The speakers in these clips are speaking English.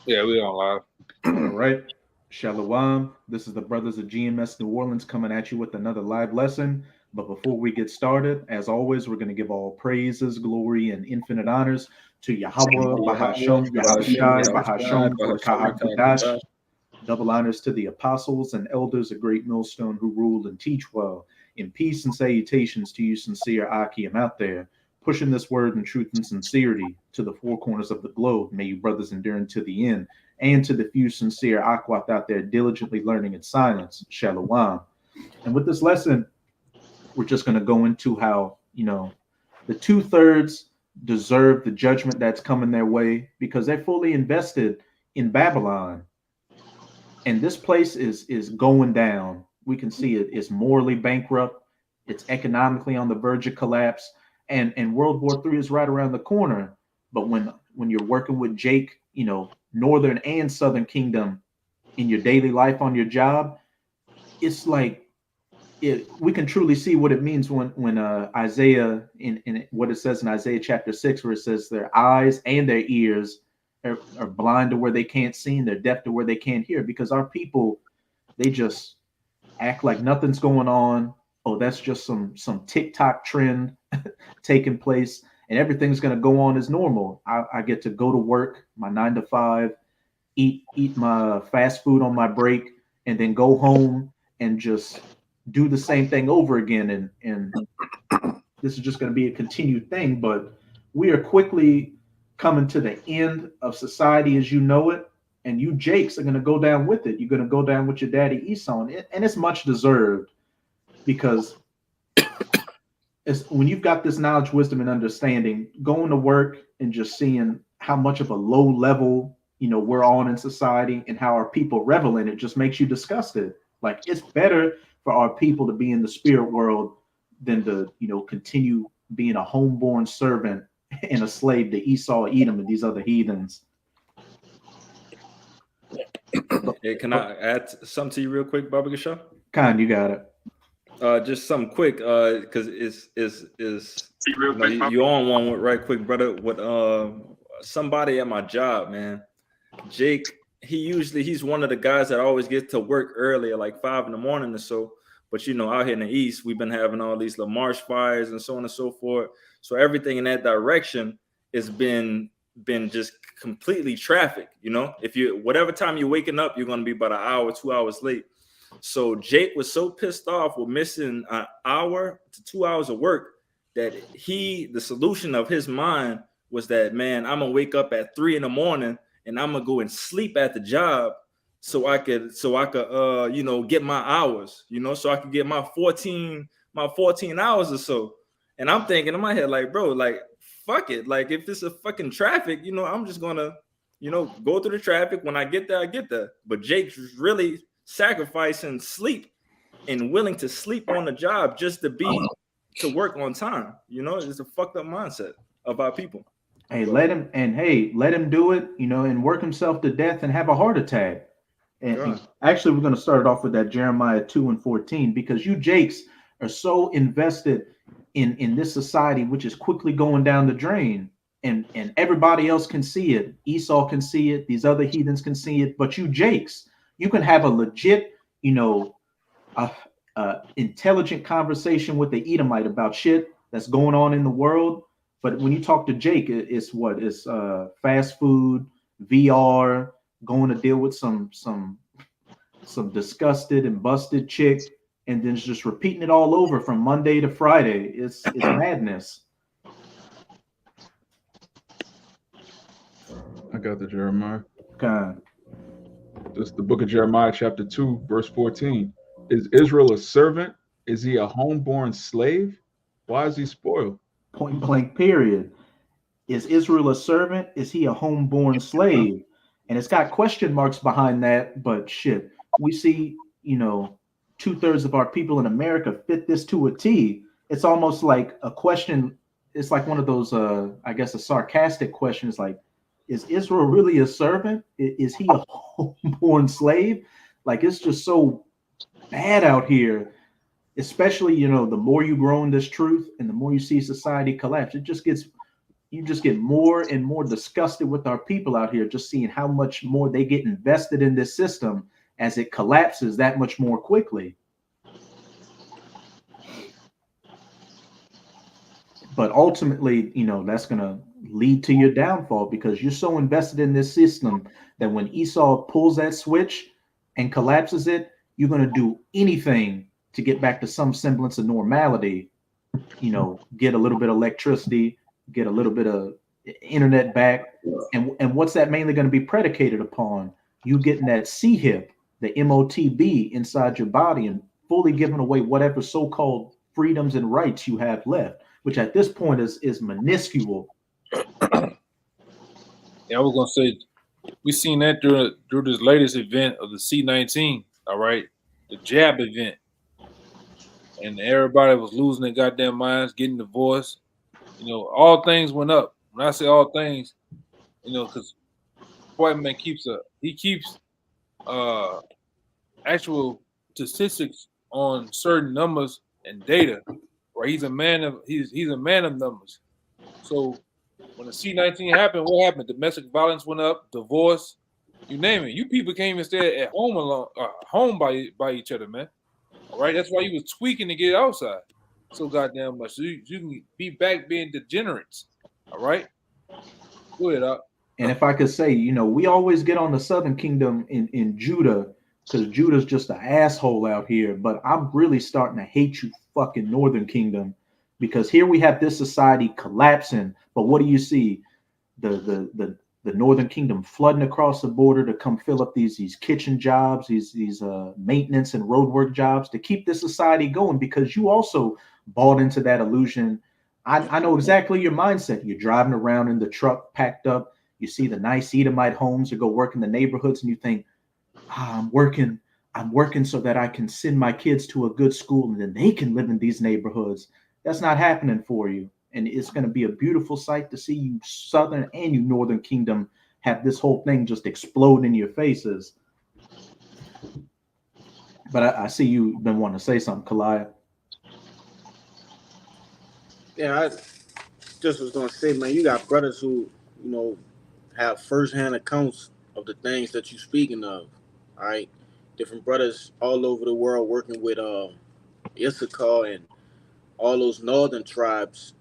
Yeah, we on live. All right. Shalom. This is the brothers of GMS New Orleans coming at you with another live lesson. But before we get started, as always, we're going to give all praises, glory, and infinite honors to Yahweh, Bahasham, Yahushai, Bahasham, Barakahabudash. Double honors to the apostles and elders of Great Millstone who rule and teach well. In peace and salutations to you, sincere Akim out there, pushing this word in truth and sincerity to the four corners of the globe. May you brothers endure to the end. And to the few sincere Aquat out there diligently learning in silence. Shalom. And with this lesson, we're just going to go into how, the 2/3 deserve the judgment that's coming their way because they're fully invested in Babylon, and this place is going down. We can see it is morally bankrupt. It's economically on the verge of collapse, and World War III is right around the corner. But when you're working with Jake, Northern and Southern Kingdom in your daily life on your job, it's like we can truly see what it means when Isaiah in what it says in Isaiah chapter 6, where it says their eyes and their ears are blind to where they can't see and they're deaf to where they can't hear, because our people, they just act like nothing's going on. Oh, that's just some TikTok trend taking place, and everything's going to go on as normal. I get to go to work, my 9 to 5, eat my fast food on my break, and then go home and just do the same thing over again. And this is just going to be a continued thing. But we are quickly coming to the end of society as you know it, and you Jakes are going to go down with it. You're going to go down with your daddy Esau, and it's much deserved, because when you've got this knowledge, wisdom, and understanding, going to work and just seeing how much of a low level we're on in society and how our people revel in it just makes you disgusted. Like, it's better for our people to be in the spirit world than to continue being a homeborn servant and a slave to Esau, Edom, and these other heathens. Hey, can I add something to you real quick, Baba Gashaw? Khan, you got it. Just something quick, because you on one with right quick, brother. With somebody at my job, man, Jake. He's one of the guys that always get to work early at like 5 a.m. or so. But out here in the East, we've been having all these marsh fires and so on and so forth. So everything in that direction has been just completely traffic. If you whatever time you're waking up, you're going to be about an hour, 2 hours late. So Jake was so pissed off with missing an hour to 2 hours of work that the solution of his mind was that, man, I'm gonna wake up at 3 a.m. and I'm gonna go and sleep at the job so I could get my hours, so I could get my 14 hours or so. And I'm thinking in my head, like, bro, like, fuck it. Like, if this is fucking traffic, I'm just gonna, go through the traffic. When I get there, I get there. But Jake's really sacrificing sleep and willing to sleep on the job just to work on time. It's a fucked up mindset of our people. Hey, let him do it, and work himself to death and have a heart attack. And actually, we're going to start it off with that Jeremiah 2:14, because you Jakes are so invested in this society, which is quickly going down the drain, and everybody else can see it. Esau can see it. These other heathens can see it. But you Jakes, you can have a legit, intelligent conversation with the Edomite about shit that's going on in the world. But when you talk to Jake, it's fast food, VR, going to deal with some disgusted and busted chick, and then just repeating it all over from Monday to Friday. It's madness. I got the Jeremiah. God. This is the book of Jeremiah, chapter 2, verse 14. Is Israel a servant? Is he a homeborn slave? Why is he spoiled? Point blank, period. Is Israel a servant? Is he a homeborn slave? And it's got question marks behind that, but shit, we see, 2/3 of our people in America fit this to a T. It's almost like a question. It's like one of those, I guess, a sarcastic question. It's like, is Israel really a servant? Is he a homeborn slave? Like, it's just so bad out here, especially, the more you grow in this truth and the more you see society collapse, it just gets you just get more and more disgusted with our people out here, just seeing how much more they get invested in this system as it collapses that much more quickly. But ultimately, that's going to lead to your downfall because you're so invested in this system that when Esau pulls that switch and collapses it, you're going to do anything to get back to some semblance of normality. Get a little bit of electricity, get a little bit of internet back. And what's that mainly going to be predicated upon? You getting that C-hip, the MOTB inside your body and fully giving away whatever so-called freedoms and rights you have left, which at this point is minuscule. Yeah, I was gonna say we seen that through this latest event of the C-19. All right, the jab event, and everybody was losing their goddamn minds, getting divorced. All things went up. When I say all things, because white man keeps actual statistics on certain numbers and data. Right, he's a man of numbers. So when the C-19 happened, what happened? Domestic violence went up, divorce, you name it. You people can't even stay at home alone, home by each other, man. All right, that's why you was tweaking to get outside so goddamn much. So you can be back being degenerates. All right, go ahead, Doc. And if I could say, we always get on the Southern Kingdom in Judah because Judah's just an asshole out here. But I'm really starting to hate you fucking Northern Kingdom because here we have this society collapsing. But what do you see? The Northern Kingdom flooding across the border to come fill up these kitchen jobs, these maintenance and roadwork jobs to keep this society going because you also bought into that illusion. I know exactly your mindset. You're driving around in the truck packed up. You see the nice Edomite homes or go work in the neighborhoods and you think, I'm working so that I can send my kids to a good school and then they can live in these neighborhoods. That's not happening for you. And it's going to be a beautiful sight to see you Southern and you Northern Kingdom have this whole thing just explode in your faces. But I see you've been wanting to say something, Kalaya. Yeah, I just was going to say, man, you got brothers who, have firsthand accounts of the things that you're speaking of. All right. Different brothers all over the world working with Issachar and all those northern tribes,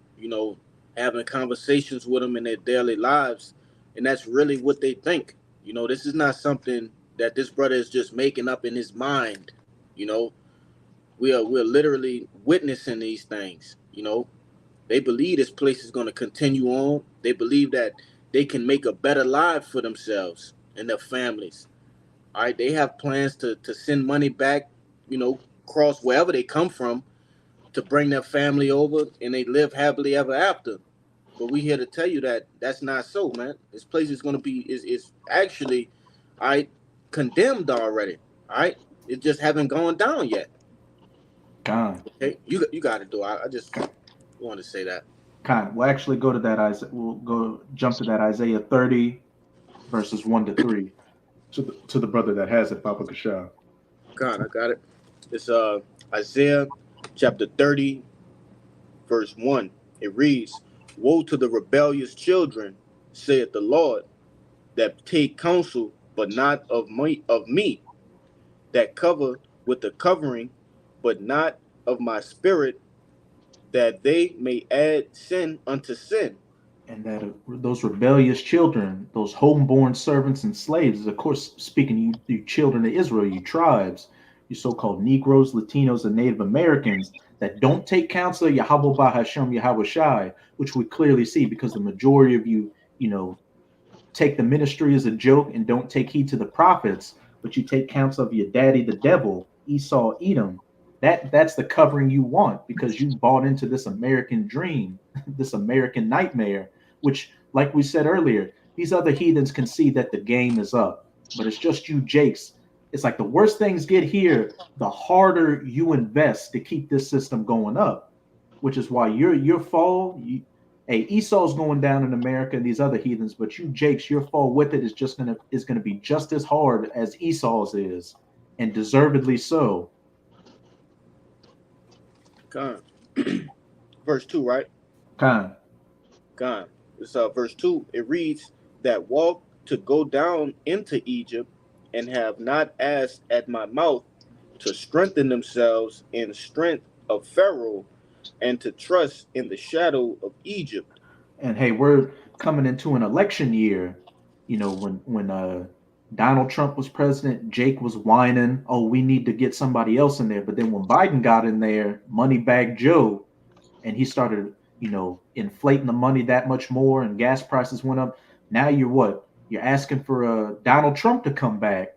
having conversations with them in their daily lives. And that's really what they think. This is not something that this brother is just making up in his mind. We're literally witnessing these things. They believe this place is going to continue on. They believe that they can make a better life for themselves and their families. All right, they have plans to send money back, across wherever they come from to bring their family over and they live happily ever after. But we here to tell you that that's not so, man. This place is going to be is actually, all right, condemned already. All right, it just haven't gone down yet. God. Okay, you got to do. I just want to say that. We'll actually go to that. We'll jump to that Isaiah 30, verses 1-3. To the brother that has it, Papa Kashab. God, I got it. It's Isaiah chapter 30, verse 1. It reads, "Woe to the rebellious children, saith the Lord, that take counsel, but not of me, that cover with the covering, but not of my spirit, that they may add sin unto sin." And that those rebellious children, those homeborn servants and slaves, is of course speaking you children of Israel, you tribes, you so-called Negroes, Latinos, and Native Americans that don't take counsel of Yahweh Bahashem Yahweh Shai, which we clearly see because the majority of you, take the ministry as a joke and don't take heed to the prophets, but you take counsel of your daddy, the devil, Esau, Edom. That's the covering you want because you bought into this American dream, this American nightmare, which, like we said earlier, these other heathens can see that the game is up, but it's just you jakes. It's like the worse things get here, the harder you invest to keep this system going up, which is why your fall, Esau's going down in America and these other heathens, but you jakes, your fall with it is gonna be just as hard as Esau's is, and deservedly so. God. Verse 2, right? Con. God. It's verse 2. It reads, that walk to go down into Egypt and have not asked at my mouth to strengthen themselves in strength of Pharaoh and to trust in the shadow of Egypt. And hey, we're coming into an election year. You know, when Donald Trump was president, Jake was whining, "Oh, we need to get somebody else in there." But then when Biden got in there, Moneybag Joe, and he started, inflating the money that much more, and gas prices went up. Now you're what? You're asking for Donald Trump to come back,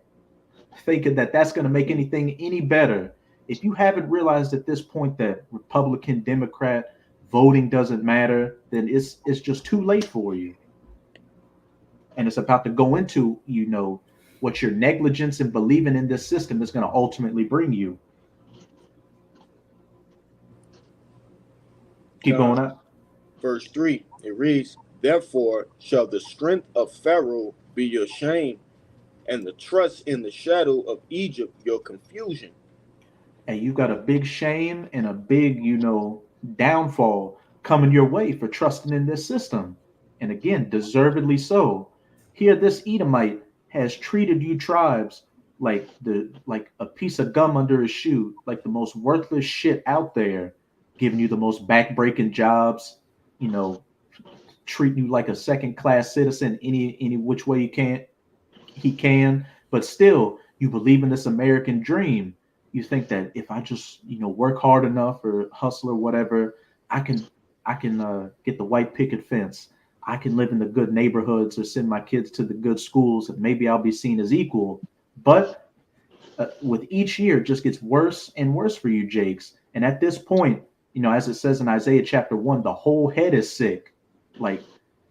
thinking that that's going to make anything any better. If you haven't realized at this point that Republican, Democrat voting doesn't matter, then it's just too late for you. And it's about to go into, what your negligence in believing in this system is going to ultimately bring you. Keep going up. Verse 3, it reads, therefore shall the strength of Pharaoh be your shame, and the trust in the shadow of Egypt your confusion. And you got a big shame and a big, downfall coming your way for trusting in this system. And again, deservedly so. Here, this Edomite has treated you tribes like a piece of gum under his shoe, like the most worthless shit out there, giving you the most backbreaking jobs, treating you like a second-class citizen any which way he can. But still, you believe in this American dream. You think that if I just, work hard enough or hustle or whatever, I can get the white picket fence. I can live in the good neighborhoods or send my kids to the good schools, and maybe I'll be seen as equal. But with each year, it just gets worse and worse for you, Jakes. And at this point, as it says in Isaiah chapter 1, the whole head is sick.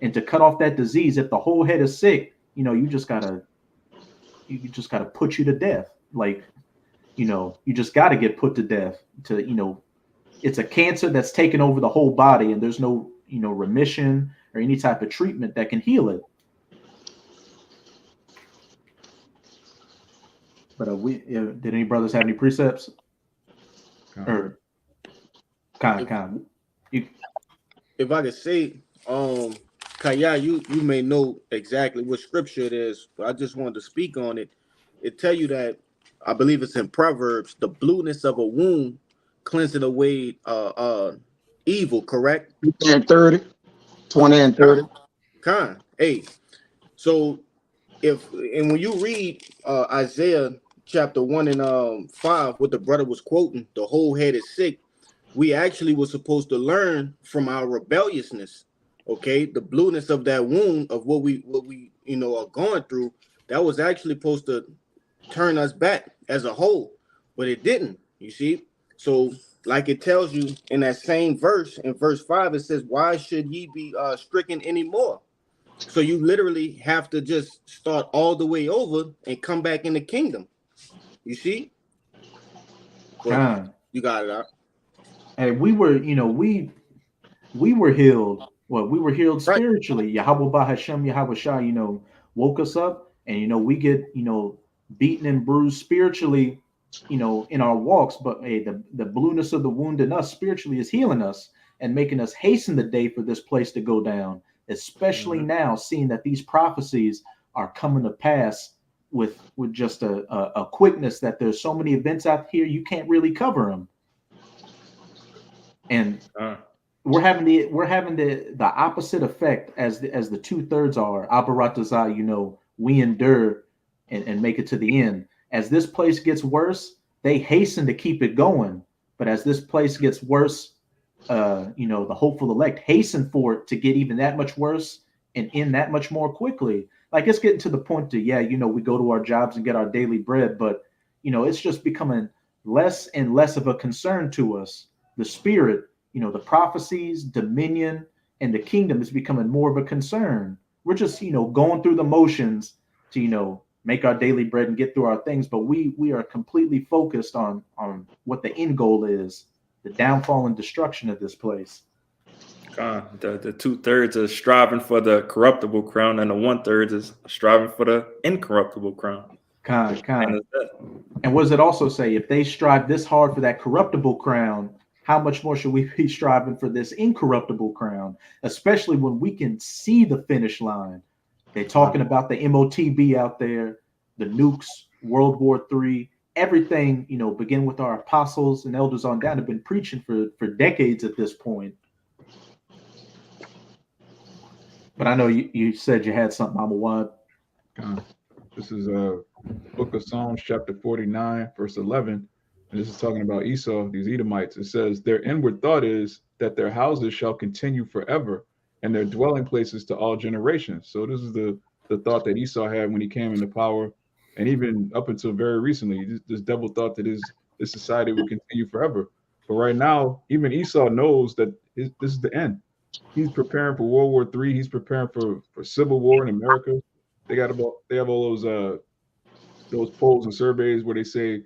And to cut off that disease, if the whole head is sick, you just gotta put you to death. You just got to get put to death it's a cancer that's taken over the whole body, and there's no, remission or any type of treatment that can heal it. But did any brothers have any precepts? Or kind. If I could say, Kaya, you may know exactly what scripture it is, but I just wanted to speak on it. It tell you that, I believe it's in Proverbs, the blueness of a wound cleansing away evil, correct? 20 and 30. 20 and 30. Hey, so when you read Isaiah chapter 1 and 5, what the brother was quoting, the whole head is sick, we actually were supposed to learn from our rebelliousness. Okay, the blueness of that wound of what we are going through, that was actually supposed to turn us back as a whole, but it didn't, you see. So like it tells you in that same verse, in verse 5, it says, why should ye be stricken anymore? So you literally have to just start all the way over and come back in the kingdom, you see. You got it out. And we were healed. Well, we were healed spiritually. Yahweh Bahashem, Yahweh Shah, woke us up, and we get beaten and bruised spiritually, in our walks. But hey, the blueness of the wound in us spiritually is healing us and making us hasten the day for this place to go down. Especially now, seeing that these prophecies are coming to pass with just a quickness that there's so many events out here you can't really cover them. And we're having the opposite effect as the 2/3 are. Abaratazah, we endure and make it to the end. As this place gets worse, they hasten to keep it going. But as this place gets worse, the hopeful elect hasten for it to get even that much worse and end that much more quickly. Like it's getting to the point to, we go to our jobs and get our daily bread, but it's just becoming less and less of a concern to us. The spirit, the prophecies, dominion, and the kingdom is becoming more of a concern. We're just, going through the motions to, make our daily bread and get through our things, but we are completely focused on what the end goal is, the downfall and destruction of this place. The 2/3 is striving for the corruptible crown, and the 1/3 is striving for the incorruptible crown. And what does it also say? If they strive this hard for that corruptible crown, how much more should we be striving for this incorruptible crown, especially when we can see the finish line? They're talking about the MOTB out there, the nukes, World War III, everything, begin with our apostles and elders on down, have been preaching for decades at this point. But I know you said you had something, Amawad. This is Book of Psalms, chapter 49, verse 11. And this is talking about Esau, these Edomites. It says, their inward thought is that their houses shall continue forever, and their dwelling places to all generations. So this is the thought that Esau had when he came into power. And even up until very recently, this devil thought that his society would continue forever. But right now, even Esau knows that this is the end. He's preparing for World War III. He's preparing for civil war in America. They have all those polls and surveys where they say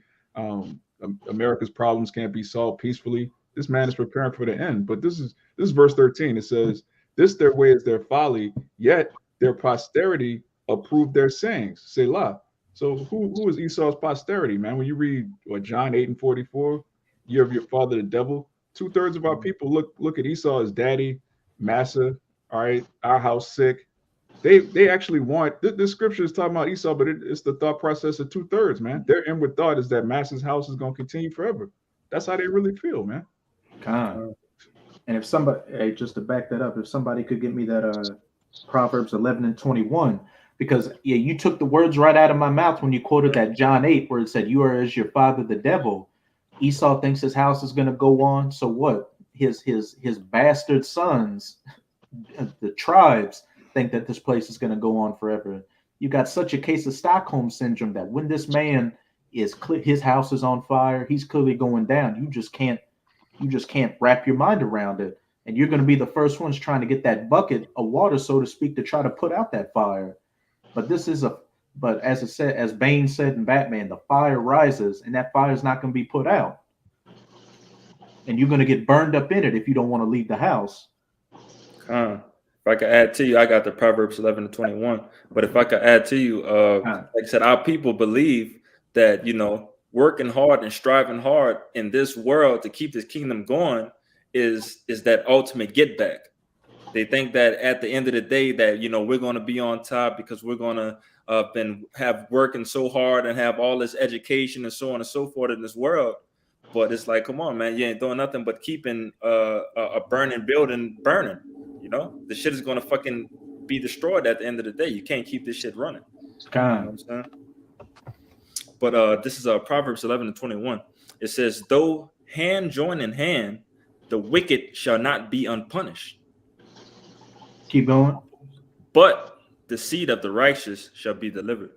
America's problems can't be solved peacefully. This man is preparing for the end. But this is verse 13. It says, this their way is their folly, yet their posterity approve their sayings. Selah. So who is Esau's posterity, man? When you read John 8:44, year of your father the devil, 2/3 of our people look at Esau as daddy, massa, all right, our house sick. They actually want this scripture is talking about Esau, but it's the thought process of 2/3, man. Their inward thought is that massa's house is going to continue forever. That's how they really feel, man. And if somebody, just to back that up, if somebody could get me that Proverbs 11:21, because you took the words right out of my mouth when you quoted that John 8, where it said, you are as your father the devil. Esau thinks his house is going to go on. So what? His bastard sons, the tribes, think that this place is going to go on forever. You got such a case of Stockholm syndrome that when this man his house is on fire, he's clearly going down. You just can't wrap your mind around it. And you're going to be the first ones trying to get that bucket of water, so to speak, to try to put out that fire. But as Bane said in Batman, the fire rises and that fire is not going to be put out. And you're going to get burned up in it if you don't want to leave the house. If I could add to you, I got the Proverbs 11:21. But if I could add to you, like I said, our people believe that, working hard and striving hard in this world to keep this kingdom going is that ultimate get back. They think that at the end of the day that, we're going to be on top because we're going to have working so hard and have all this education and so on and so forth in this world. But it's like, come on, man, you ain't doing nothing but keeping a burning building burning. The shit is going to fucking be destroyed at the end of the day. You can't keep this shit running. You know what I'm saying? But this is Proverbs 11:21. It says, though hand join in hand, the wicked shall not be unpunished. Keep going. But the seed of the righteous shall be delivered.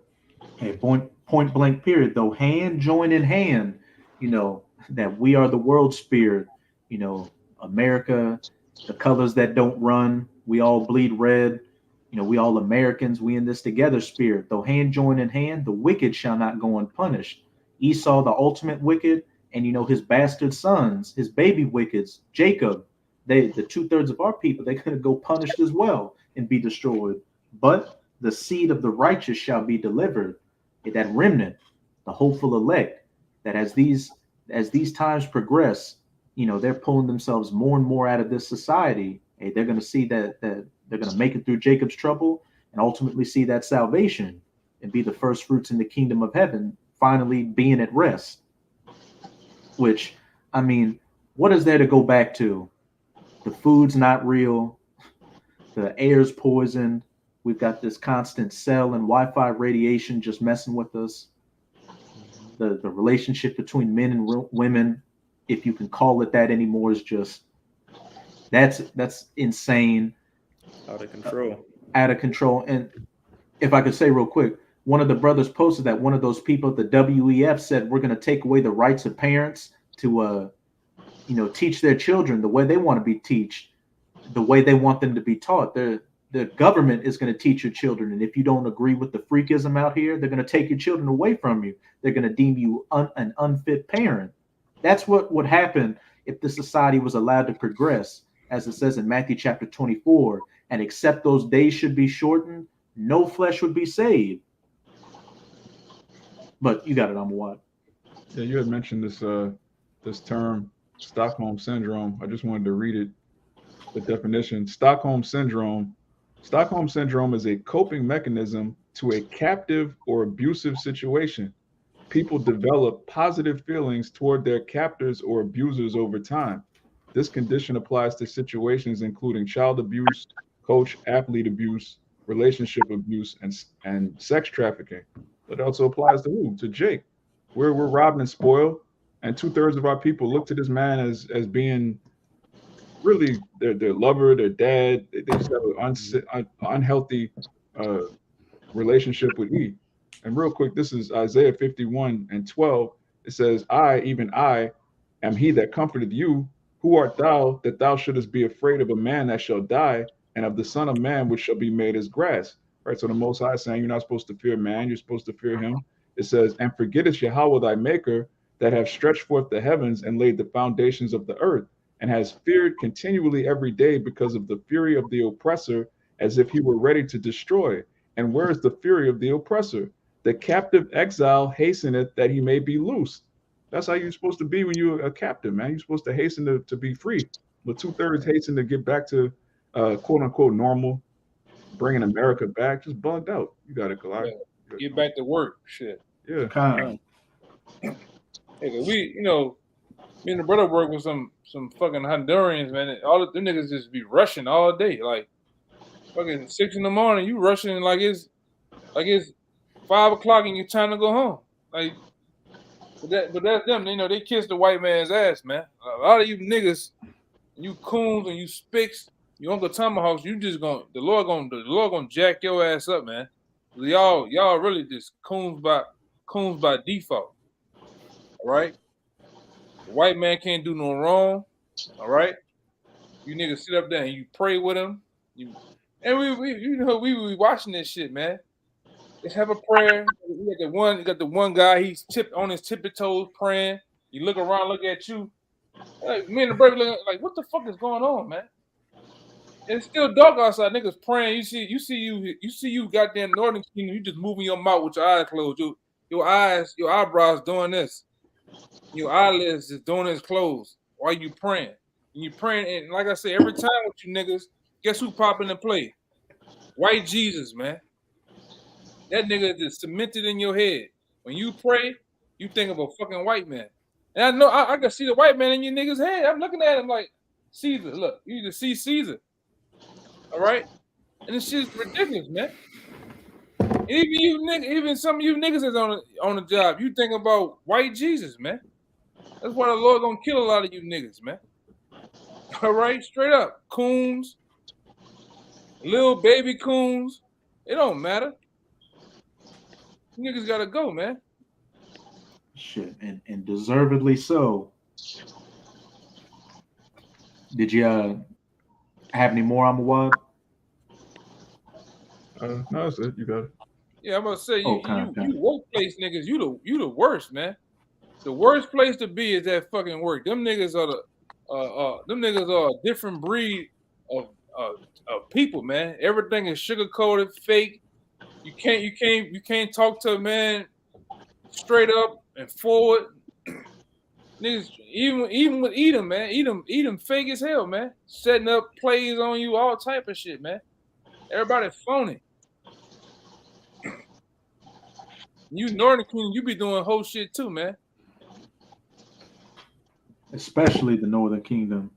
Hey, point blank period. Though hand join in hand, that we are the world spirit, America, the colors that don't run, we all bleed red, we all Americans, we in this together spirit. Though hand join in hand, the wicked shall not go unpunished. Esau, the ultimate wicked, and his bastard sons, his baby wickeds, Jacob, the 2/3 of our people, they're going to go punished as well and be destroyed. But the seed of the righteous shall be delivered. That remnant, the hopeful elect, that as these times progress, they're pulling themselves more and more out of this society. Hey, they're going to see that they're going to make it through Jacob's trouble and ultimately see that salvation and be the first fruits in the kingdom of heaven, finally being at rest. Which, what is there to go back to? The food's not real. The air's poisoned. We've got this constant cell and Wi-Fi radiation just messing with us. The relationship between men and women, if you can call it that anymore, is just that's insane. Out of control. Out of control. And if I could say real quick, one of the brothers posted that one of those people at the WEF said we're going to take away the rights of parents to teach their children the way they want to be taught, the way they want them to be taught. The government is going to teach your children, and if you don't agree with the freakism out here, they're going to take your children away from you. They're going to deem you an unfit parent. That's what would happen if the society was allowed to progress, as it says in Matthew chapter 24, and except those days should be shortened, no flesh would be saved. But you got it, Amawad. Yeah, you had mentioned this term Stockholm syndrome. I just wanted to read it. The definition: Stockholm syndrome. Stockholm syndrome is a coping mechanism to a captive or abusive situation. People develop positive feelings toward their captors or abusers over time. This condition applies to situations including child abuse, coach athlete abuse, relationship abuse, and sex trafficking. But it also applies to who? To Jake. We're robbed and spoiled, and 2/3 of our people look to this man as being really their lover, their dad. They just have an unhealthy relationship with E. And real quick, this is Isaiah 51:12. It says, I, even I, am he that comforted you. Who art thou that thou shouldest be afraid of a man that shall die, and of the Son of Man which shall be made as grass? Right. So the Most High is saying you're not supposed to fear man, you're supposed to fear him. It says, and forgettest Yahweh thy maker, that have stretched forth the heavens and laid the foundations of the earth, and has feared continually every day because of the fury of the oppressor, as if he were ready to destroy. And where is the fury of the oppressor? The captive exile hasteneth that he may be loosed. That's how you're supposed to be when you're a captive, man. You're supposed to hasten to be free. But 2/3 hasten to get back to quote unquote normal, bringing America back. Just bugged out. You got it, Kalai. Yeah. Get back to work. Shit. Yeah. Hey, we, me and the brother work with some fucking Hondurans, man. All of them niggas just be rushing all day. Like fucking 6 in the morning, you rushing like it's 5 o'clock and you're trying to go home. Like, but that's them. They kiss the white man's ass, man. A lot of you niggas, you coons and you spicks, you Uncle Tomahawks, you just the Lord gonna jack your ass up, man. Y'all really just coons by default. All right. The white man can't do no wrong. All right. You niggas sit up there and you pray with him. And we be watching this shit, man. Just have a prayer. You got the one guy, he's on his tippy toes praying. You look around, look at you. Like, me and the brother looking like, what the fuck is going on, man? It's still dark outside. Niggas praying. You see you goddamn Northern Kingdom. You just moving your mouth with your eyes closed. Your eyebrows doing this. Your eyelids is doing this closed while you praying. And you praying, and like I said, every time with you niggas, guess who pop into play? White Jesus, man. That nigga is just cemented in your head. When you pray, you think of a fucking white man. And I know I can see the white man in your nigga's head. I'm looking at him like, Caesar, look, you just see Caesar. All right? And it's just ridiculous, man. Even some of you niggas is on the job, you think about white Jesus, man. That's why the Lord gonna kill a lot of you niggas, man. All right, straight up. Coons, little baby coons, it don't matter. Niggas gotta go, man. Shit, and deservedly so. Did you have any more, Amawad? No, that's it. You got it. Yeah, I'm gonna say you Okay. workplace niggas, you the worst, man. The worst place to be is at fucking work. Them niggas are a different breed of people, man. Everything is sugar coated, fake. You can't talk to a man straight up and forward. Niggas, even with Edom, man. Edom fake as hell, man. Setting up plays on you, all type of shit, man. Everybody phony. You Northern Kingdom, you be doing whole shit too, man. Especially the Northern Kingdom.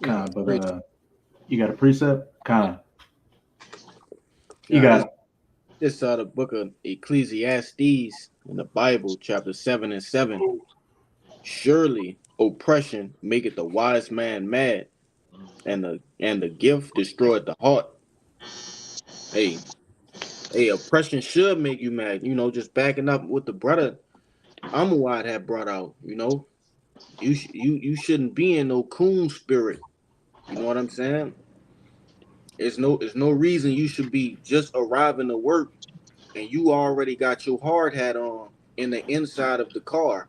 But you got a precept? You got it. This is the book of Ecclesiastes in the Bible, chapter 7:7. Surely oppression maketh the wise man mad, and the gift destroyeth the heart. Hey, oppression should make you mad. Just backing up what the brother Amawad had brought out. You shouldn't be in no coon spirit. You know what I'm saying? There's no reason you should be just arriving to work and you already got your hard hat on in the inside of the car.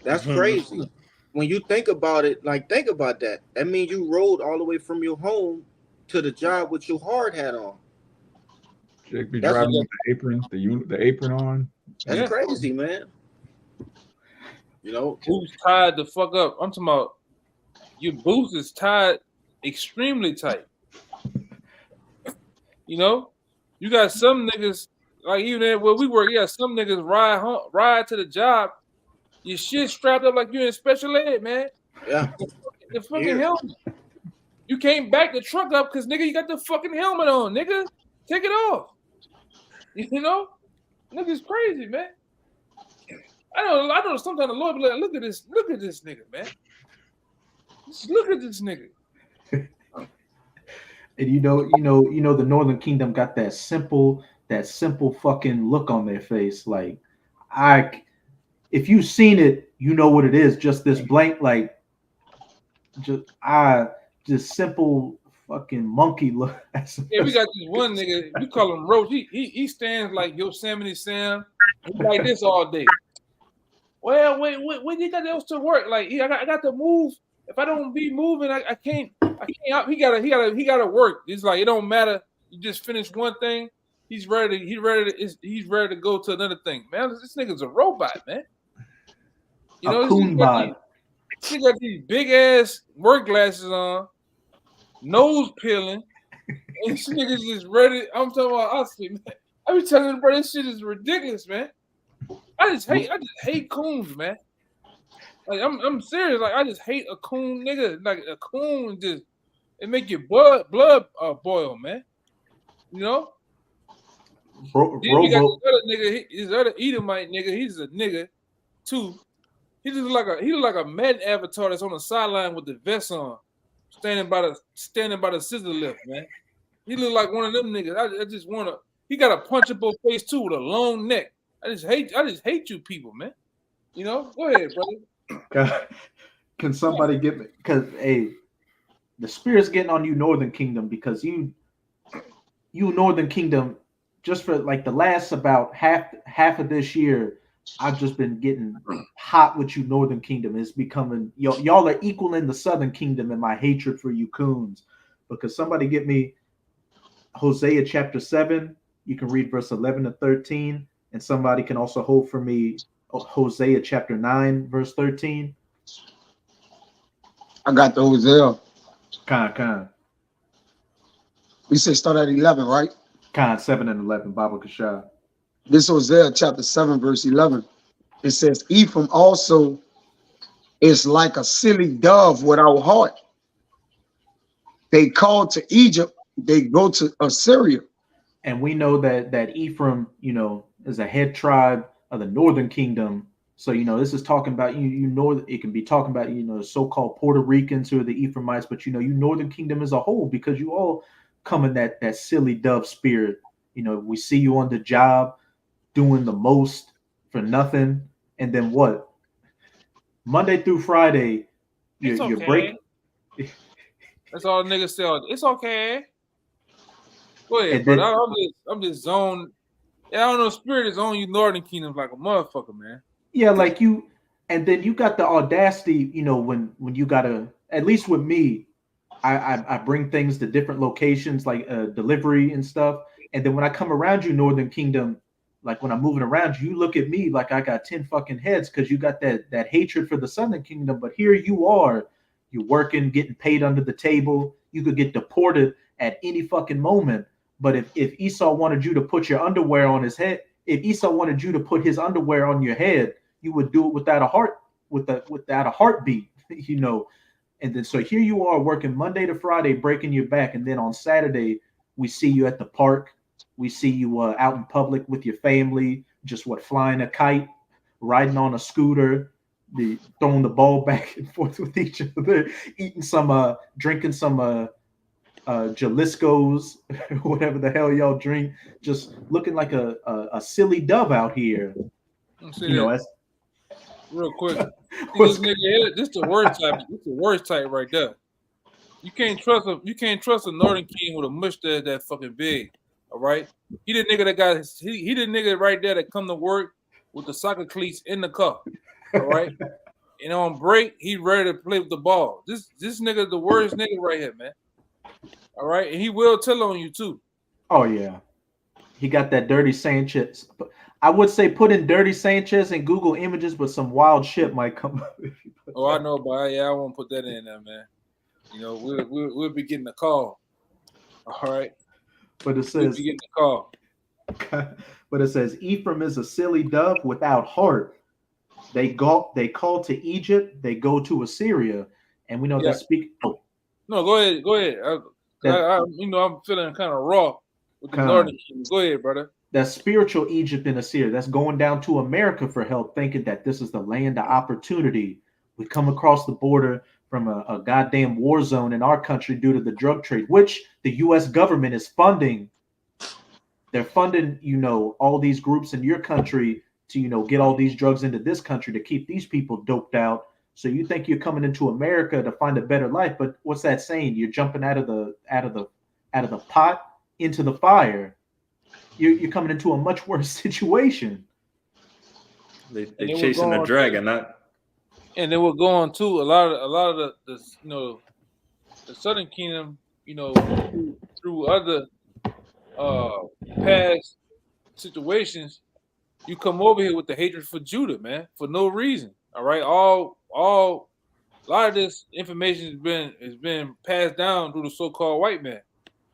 That's crazy. When you think about it, think about that. That means you rode all the way from your home to the job with your hard hat on. Jake be That's driving what- with the apron on. That's Yeah. crazy, man. You know, Boots tied the fuck up. I'm talking about your boots is tied extremely tight. You know, you got some niggas like even there where we work. Yeah, some niggas ride to the job. Your shit strapped up like you're in special ed, man. yeah. The fucking Yeah. helmet. You can't back the truck up because nigga, you got the fucking helmet on, nigga. Take it off. You know, nigga's crazy, man. I know. Sometimes the Lord be like, look at this nigga, man. Just look at this nigga. And you know, the Northern Kingdom got that simple fucking look on their face. Like, if you've seen it, you know what it is. Just this blank, like, just simple fucking monkey look. Yeah, we got this one nigga. We call him Roach. He stands like Yosemite Sam. He like this all day. Well, wait, when you got else to work? Like, I got to move. If I don't be moving, I can't. He gotta work. It's like it don't matter. You just finish one thing. He's ready to go to another thing. Man, this nigga's a robot, man. You know, a coon bot. he got these big ass work glasses on, nose peeling, and this nigga's just ready. I'm talking about Oscar, man. I be telling him, bro, this shit is ridiculous, man. I just hate coons, man. Like I'm serious. Like I just hate a coon nigga. Like a coon just it make your blood boil, man. You know. Then you got this other nigga, his other Edomite nigga. He's a nigga too. He look like a Madden avatar that's on the sideline with the vest on, standing by the scissor lift, man. He look like one of them niggas. I just wanna. He got a punchable face too with a long neck. I just hate you people, man. You know. Go ahead, brother. Can somebody get me? Because the spirit's getting on you, Northern Kingdom, because you Northern Kingdom, just for like the last about half of this year, I've just been getting hot with you, Northern Kingdom. It's becoming y'all are equaling the Southern Kingdom in my hatred for you coons. Because somebody get me Hosea chapter 7. You can read verse 11 to 13, and somebody can also hold for me Hosea chapter 9, verse 13. I got the Hosea. Khan. We said start at 11, right? Khan 7 and 11, Baba Kashah. This Hosea chapter 7, verse 11. It says, Ephraim also is like a silly dove without heart. They call to Egypt, they go to Assyria. And we know that Ephraim, is a head tribe of the Northern Kingdom. So, this is talking about it can be talking about, the so-called Puerto Ricans who are the Ephraimites, but you Northern Kingdom as a whole, because you all come in that silly dove spirit. We see you on the job doing the most for nothing. And then what? Monday through Friday, you break. That's all the niggas say. It's okay. Go ahead, but I'm just zoned. Yeah, I don't know. Spirit is on you, Northern Kingdom, like a motherfucker, man. Yeah, like you, and then you got the audacity. When you gotta, at least with me, I bring things to different locations, like delivery and stuff. And then when I come around you, Northern Kingdom, like when I'm moving around you look at me like I got 10 fucking heads because you got that hatred for the Southern Kingdom. But here you are, you're working, getting paid under the table. You could get deported at any fucking moment. But if Esau wanted you to put your underwear on his head, if Esau wanted you to put his underwear on your head, you would do it without a heartbeat, And then so here you are working Monday to Friday, breaking your back, and then on Saturday we see you at the park, we see you out in public with your family, just flying a kite, riding on a scooter, throwing the ball back and forth with each other, eating some, drinking some Jalisco's, whatever the hell y'all drink, just looking like a silly dove out here. Real quick. This nigga, this the worst type. This the worst type right there. You can't trust a Northern King with a mustache that fucking big. All right. He the nigga that got he the nigga right there that come to work with the soccer cleats in the car. All right. And on break, he ready to play with the ball. This nigga the worst nigga right here, man. All right, and he will tell on you too. Oh yeah. He got that Dirty Sanchez. I would say put in Dirty Sanchez in Google Images, but some wild shit might come up. Oh, I know, but yeah, I won't put that in there, man. You know, we'll be getting a call. All right. But it We'll says, be getting a call. but it says Ephraim is a silly dove without heart. They call to Egypt, they go to Assyria, and we know Yeah. that speak. Oh, No, go ahead. Go ahead. I'm feeling kind of raw with the Northern Kingdom. Go ahead, brother. that spiritual Egypt and Assyria that's going down to America for help, thinking that this is the land of opportunity. We come across the border from a goddamn war zone in our country due to the drug trade, which the U.S. government is funding. They're funding, all these groups in your country to, get all these drugs into this country to keep these people doped out. So you think you're coming into America to find a better life, but what's that saying? You're jumping out of the pot into the fire. You're coming into a much worse situation. They chasing a dragon, and then we're going to a lot of the Southern Kingdom, through other past situations, you come over here with the hatred for Judah, man, for no reason. All right, a lot of this information has been passed down through the so-called white man.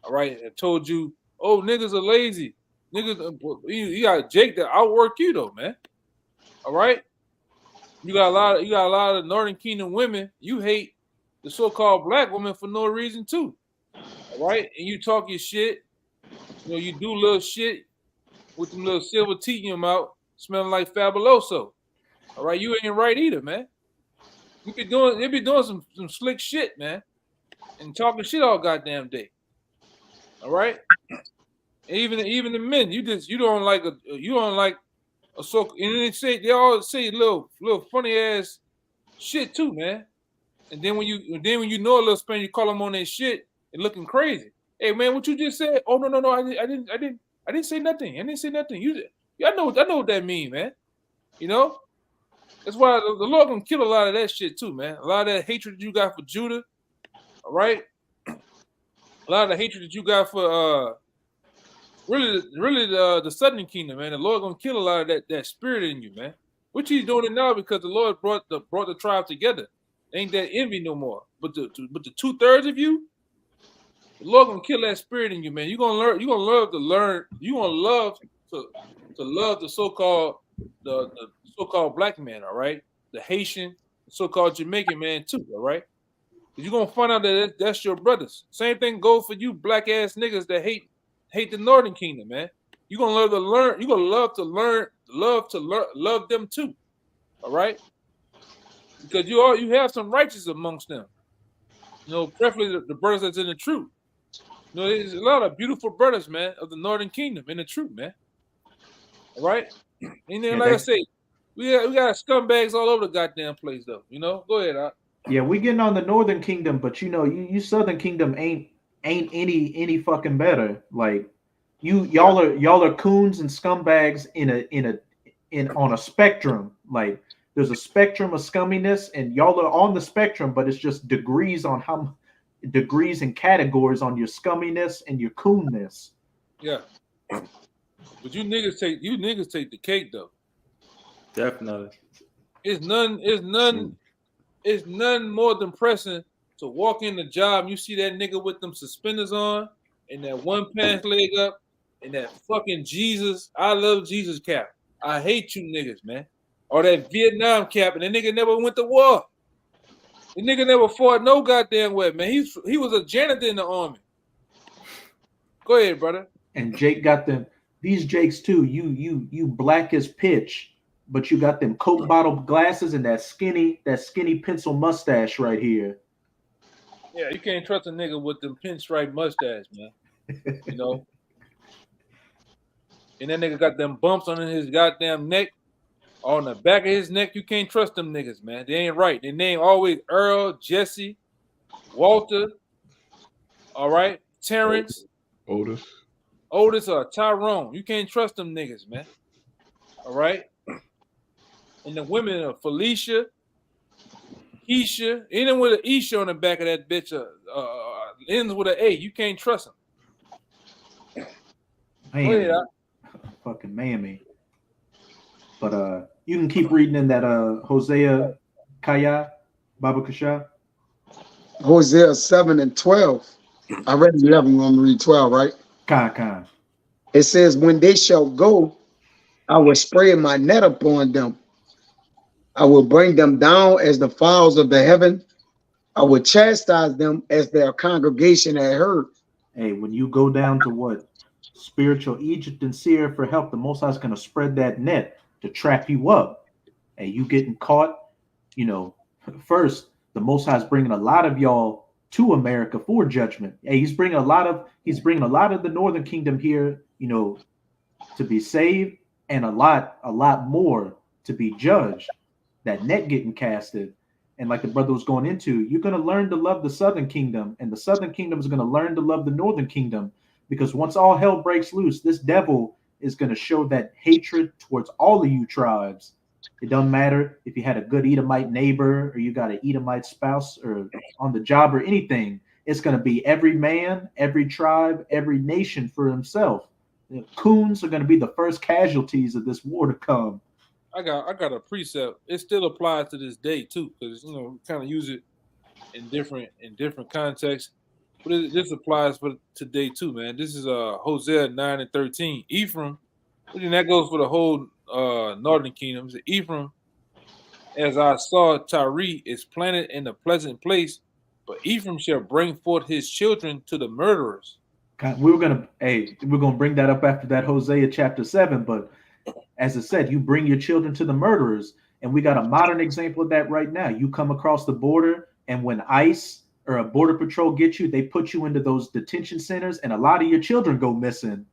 All right, I told you, oh, niggas are lazy. Niggas, you got Jake that outwork you though, man. All right, you got a lot of Northern Kingdom women. You hate the so-called black woman for no reason too. All right, and you talk your shit. You do little shit with them little silver teeth in your mouth, smelling like Fabuloso. All right, you ain't right either, man. They be doing some slick shit, man, and talking shit all goddamn day. All right, and even the men, you don't like a so, and they all say little funny ass shit too, man. And then when you know a little Spanish, you call them on their shit and looking crazy. Hey man, what you just said? Oh no, I didn't say nothing. I didn't say nothing. I know what that mean, man. That's why the Lord gonna kill a lot of that shit too, man. A lot of that hatred that you got for Judah, all right. A lot of the hatred that you got for really the Southern Kingdom, man. The Lord gonna kill a lot of that spirit in you, man. Which He's doing it now because the Lord brought the tribe together. Ain't that envy no more. But the 2/3 of you, the Lord gonna kill that spirit in you, man. You're gonna learn. You're gonna love to learn. You're gonna love to love the so-called black man, all right? The Haitian, the so-called Jamaican man too, all right? You're gonna find out that that's your brothers. Same thing goes for you black ass niggas that hate the Northern Kingdom, man. You're gonna love to learn. You're gonna love to learn, love them too, all right? Because you have some righteous amongst them. Preferably the brothers that's in the truth. There's a lot of beautiful brothers, man, of the Northern Kingdom in the truth, man. All right, and then like I say, we got scumbags all over the goddamn place, though. Go ahead, Doc. Yeah, we getting on the Northern Kingdom, but you Southern Kingdom ain't any fucking better. Like y'all are coons and scumbags on a spectrum. Like there's a spectrum of scumminess, and y'all are on the spectrum, but it's just degrees and categories on your scumminess and your coonness. Yeah. But you niggas take the cake though. Definitely. It's none more than pressing to walk in the job and you see that nigga with them suspenders on and that one pants leg up and that fucking I love Jesus cap. I hate you niggas, man. Or that Vietnam cap and that nigga never went to war. The nigga never fought no goddamn way, man. He was a janitor in the army. Go ahead, brother. And Jake got them. These Jakes too. You black as pitch, but you got them Coke bottle glasses and that skinny pencil mustache right here. Yeah, you can't trust a nigga with them pinstripe mustache, man. And that nigga got them bumps on his goddamn neck. On the back of his neck, you can't trust them niggas, man. They ain't right. Their name always Earl, Jesse, Walter, all right, Terrence, Otis, or Tyrone. You can't trust them niggas, man. All right. And the women are Felicia, Keisha, anyone with an Isha on the back of that bitch ends with an A. You can't trust them. ahead, Miami. Fucking Miami. But you can keep reading in that Hosea Kaya, Baba Kasha. Hosea 7 and 12. I read 11, I'm gonna read 12, right? Khan. It says, when they shall go, I will spread my net upon them. I will bring them down as the fowls of the heaven. I will chastise them as their congregation had heard. Hey, when you go down to what? Spiritual Egypt and Syria for help, the Most High is going to spread that net to trap you up. Hey, you getting caught, first, the Most High is bringing a lot of y'all to America for judgment. Hey, he's bringing a lot of the Northern Kingdom here, to be saved, and a lot more to be judged. That net getting casted. And like the brother was going into, you're going to learn to love the Southern Kingdom, and the Southern Kingdom is going to learn to love the Northern Kingdom, because once all hell breaks loose, this devil is going to show that hatred towards all of you tribes. It doesn't matter if you had a good Edomite neighbor or you got an Edomite spouse or on the job or anything. It's going to be every man, every tribe, every nation for himself. The coons are going to be the first casualties of this war to come. I got a precept. It still applies to this day too, because we kind of use it in different contexts. But this applies for today too, man. This is Hosea 9 and 13. Ephraim, and that goes for the whole northern kingdoms. Ephraim, as I saw Tyre, is planted in a pleasant place, but Ephraim shall bring forth his children to the murderers. We're gonna bring that up after that Hosea chapter 7, but as I said, you bring your children to the murderers, and we got a modern example of that right now. You come across the border, and when ICE or a border patrol gets you, they put you into those detention centers, and a lot of your children go missing.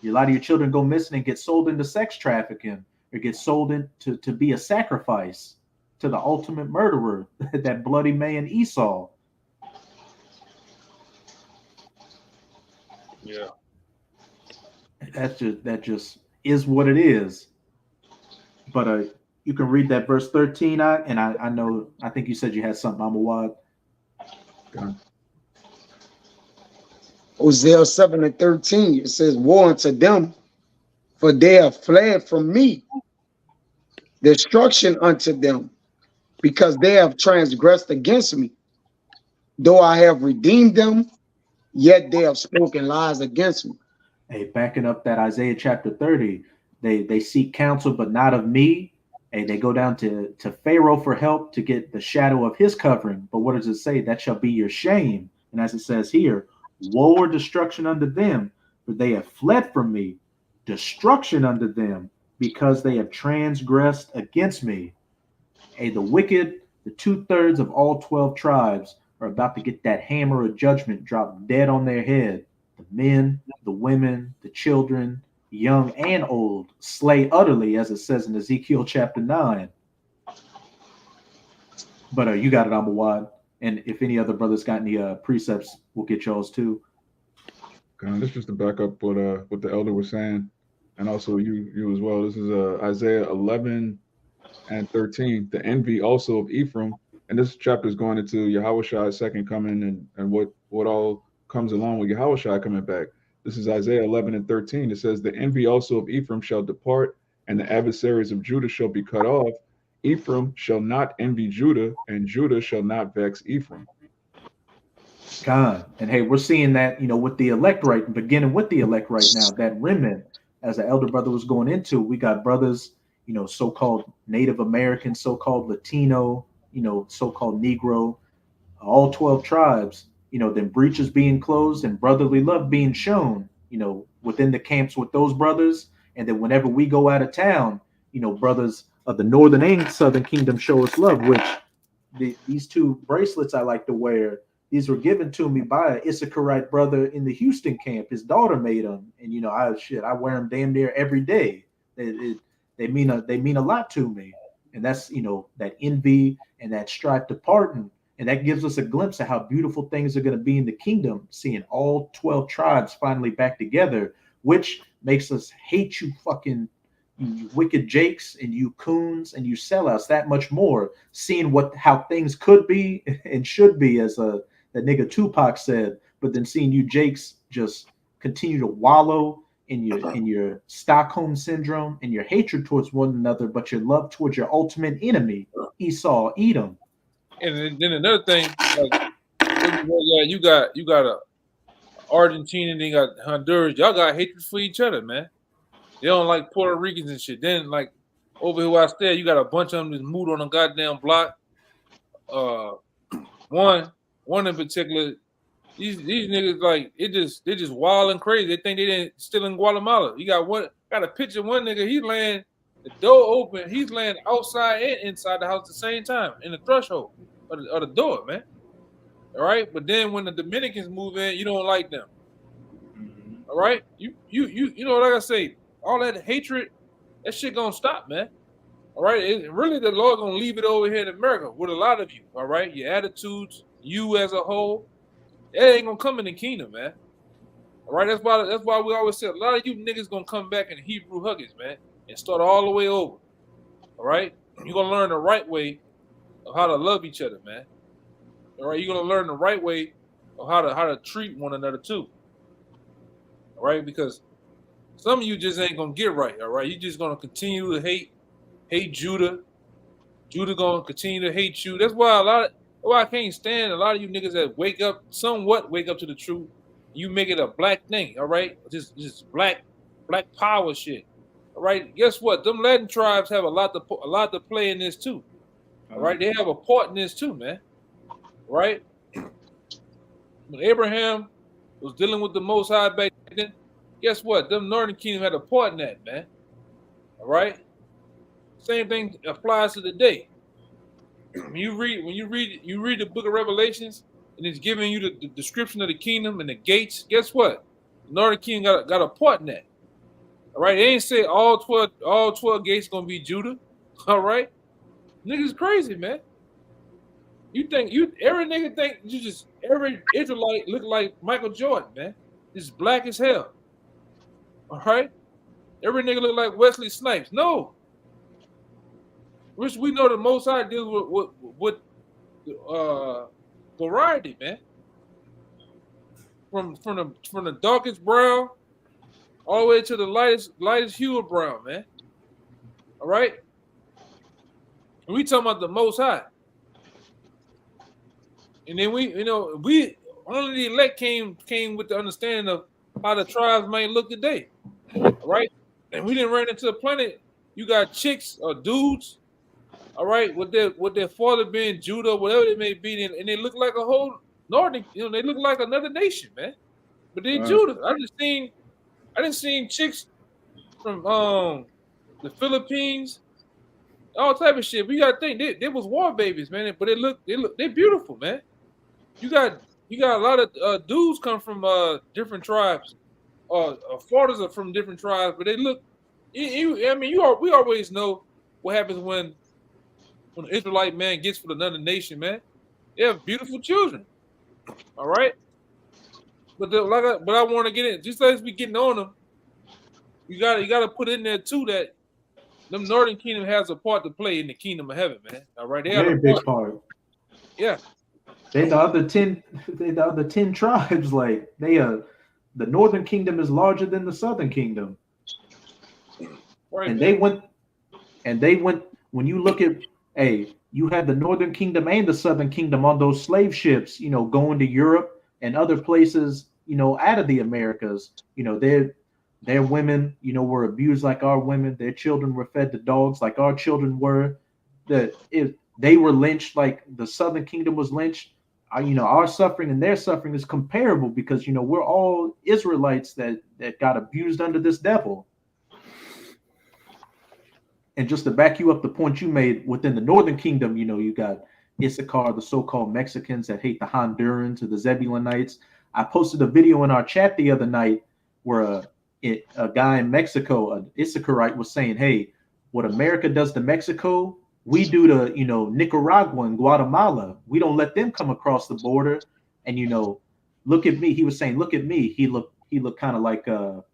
A lot of your children go missing and get sold into sex trafficking, or get sold into to be a sacrifice to the ultimate murderer, that bloody man Esau. Yeah, that just is what it is. But you can read that verse 13, and I think you said you had something, Amawad. Hosea 7 and 13, it says, woe unto them, for they have fled from me. Destruction unto them, because they have transgressed against me. Though I have redeemed them, yet they have spoken lies against me. Hey, backing up that Isaiah chapter 30, they seek counsel, but not of me. Hey, they go down to Pharaoh for help to get the shadow of his covering. But what does it say? That shall be your shame. And as it says here, woe or destruction unto them, for they have fled from me. Destruction unto them, because they have transgressed against me. Hey, the wicked, the 2/3 of all 12 tribes are about to get that hammer of judgment dropped dead on their head. The men, the women, the children, young and old, slay utterly, as it says in Ezekiel chapter 9. But you got it, Amawad. And if any other brothers got any precepts, we'll get yours too. This is just to back up what the elder was saying, and also you as well. This is Isaiah 11 and 13. The envy also of Ephraim, and this chapter is going into Yahweh's second coming and what all comes along with Yahweh coming back. This is Isaiah 11 and 13. It says, the envy also of Ephraim shall depart, and the adversaries of Judah shall be cut off. Ephraim shall not envy Judah, and Judah shall not vex Ephraim. God. And hey, we're seeing that, with the elect beginning with the elect right now, that remnant, as the elder brother was going into, we got brothers, so-called Native American, so-called Latino, so-called Negro, all 12 tribes, then breaches being closed and brotherly love being shown, within the camps with those brothers. And then whenever we go out of town, brothers of the Northern and Southern Kingdom show us love, which these two bracelets I like to wear, these were given to me by an Issacharite brother in the Houston camp. His daughter made them. And, I wear them damn near every day. They mean a lot to me. And that's, that envy and that strife departing. And that gives us a glimpse of how beautiful things are going to be in the kingdom, seeing all 12 tribes finally back together, which makes us hate you fucking you wicked jakes and you coons and you sellouts that much more, seeing how things could be and should be, as that nigga Tupac said, but then seeing you jakes just continue to wallow in your Stockholm syndrome and your hatred towards one another, but your love towards your ultimate enemy, Esau, Edom. And then another thing, like you got a Argentina, then you got Honduras. Y'all got hatred for each other, man. They don't like Puerto Ricans and shit. Then like over here where I stay, you got a bunch of them just moved on a goddamn block. One in particular, these niggas like they just wild and crazy. They think they didn't still in Guatemala. You got a picture of one nigga, he's laying the door open, he's laying outside and inside the house at the same time in the threshold of the door, man. All right, but then when the Dominicans move in, you don't like them. All right, you know, like I say, all that hatred, that shit gonna stop, man. All right, really the Lord gonna leave it over here in America with a lot of you. All right, your attitudes, you as a whole, that ain't gonna come in the kingdom, man. All right, that's why we always say a lot of you niggas gonna come back in Hebrew Huggins, man, and start all the way over. All right, you're gonna learn the right way of how to love each other, man. All right, you're gonna learn the right way of how to treat one another too. All right, because some of you just ain't gonna get right. All right, you just gonna continue to hate Judah. Judah gonna continue to hate you. That's why I can't stand a lot of you niggas that somewhat wake up to the truth. You make it a black thing. All right, just black power shit. All right, guess what? Them Latin tribes have a lot to play in this too. All right, they have a part in this too, man. Right? When Abraham was dealing with the Most High back then, guess what? Them Northern Kingdom had a part in that, man. All right? Same thing applies to today. When you read the book of Revelations, and it's giving you the description of the kingdom and the gates, guess what? The Northern Kingdom got a part in that. All right? They ain't say all 12 gates gonna be Judah. All right? Niggas crazy, man. Every nigga think every Israelite look like Michael Jordan, man. Just black as hell. All right? Every nigga look like Wesley Snipes. No. Which we know the Most High deals with variety, man. From the darkest brown all the way to the lightest hue of brown, man. All right? And we talking about the Most High. And then we only the elect came with the understanding of how the tribes might look today, all right? And we didn't run into the planet. You got chicks or dudes, all right, with their father being Judah, whatever it may be, and they look like a whole northern, they look like another nation, man. But they're Judah. I didn't see chicks from the Philippines, all type of shit. We gotta think they was war babies, man. But they're beautiful, man. You got a lot of dudes come from different tribes, fathers are from different tribes, but they look. We always know what happens when an Israelite man gets with another nation, man. They have beautiful children, all right. But I want to get in. Just as we getting on them, you got to put in there too that them Northern Kingdom has a part to play in the kingdom of heaven, man. All right, they have Very a big part. Yeah. They the other 10 tribes, like the Northern Kingdom is larger than the Southern Kingdom. Right. And they went when you look at you had the Northern Kingdom and the Southern Kingdom on those slave ships, going to Europe and other places, out of the Americas. Their women, were abused like our women. Their children were fed to dogs like our children were. They were lynched like the Southern Kingdom was lynched. Our suffering and their suffering is comparable because, we're all Israelites that got abused under this devil. And just to back you up the point you made, within the Northern Kingdom, you got Issachar, the so-called Mexicans that hate the Hondurans or the Zebulonites. I posted a video in our chat the other night where a guy in Mexico, an Issacharite, was saying, hey, what America does to Mexico, we do to, Nicaragua and Guatemala. We don't let them come across the border. And, look at me. He was saying, look at me. He looked kind of like a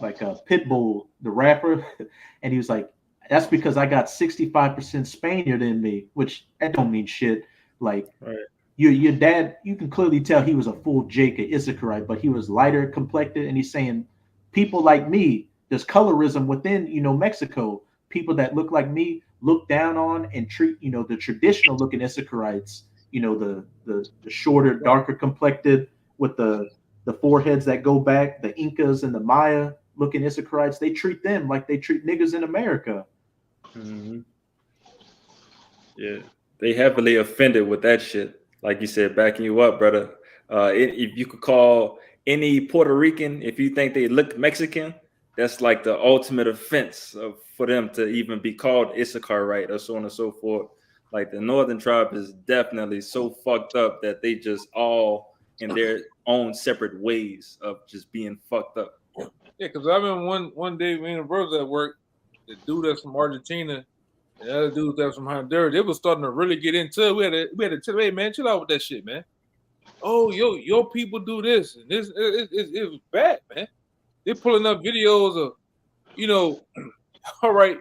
Pitbull, the rapper. And he was like, that's because I got 65% Spaniard in me, which that don't mean shit. Like, right. Your dad, you can clearly tell he was a full Jacob Issacharite, but he was lighter complected. And he's saying, people like me, there's colorism within, Mexico. People that look like me look down on and treat, the traditional looking Issacharites, the shorter, darker complected with the foreheads that go back, the Incas and the Maya looking Issacharites, they treat them like they treat niggas in America. Mm-hmm. Yeah, they heavily offended with that shit. Like you said, backing you up, brother. If you could call any Puerto Rican, if you think they look Mexican, that's like the ultimate offense for them to even be called Issacharite or so on and so forth. Like the Northern tribe is definitely so fucked up that they just all in their own separate ways of just being fucked up. Yeah, because I remember one day me and the brothers at work, the dude that's from Argentina and the other dude that's from Honduras, they was starting to really get into it. We had to tell, hey man, chill out with that shit, man. Oh, your people do this and this. It was bad, man. They're pulling up videos of, all right,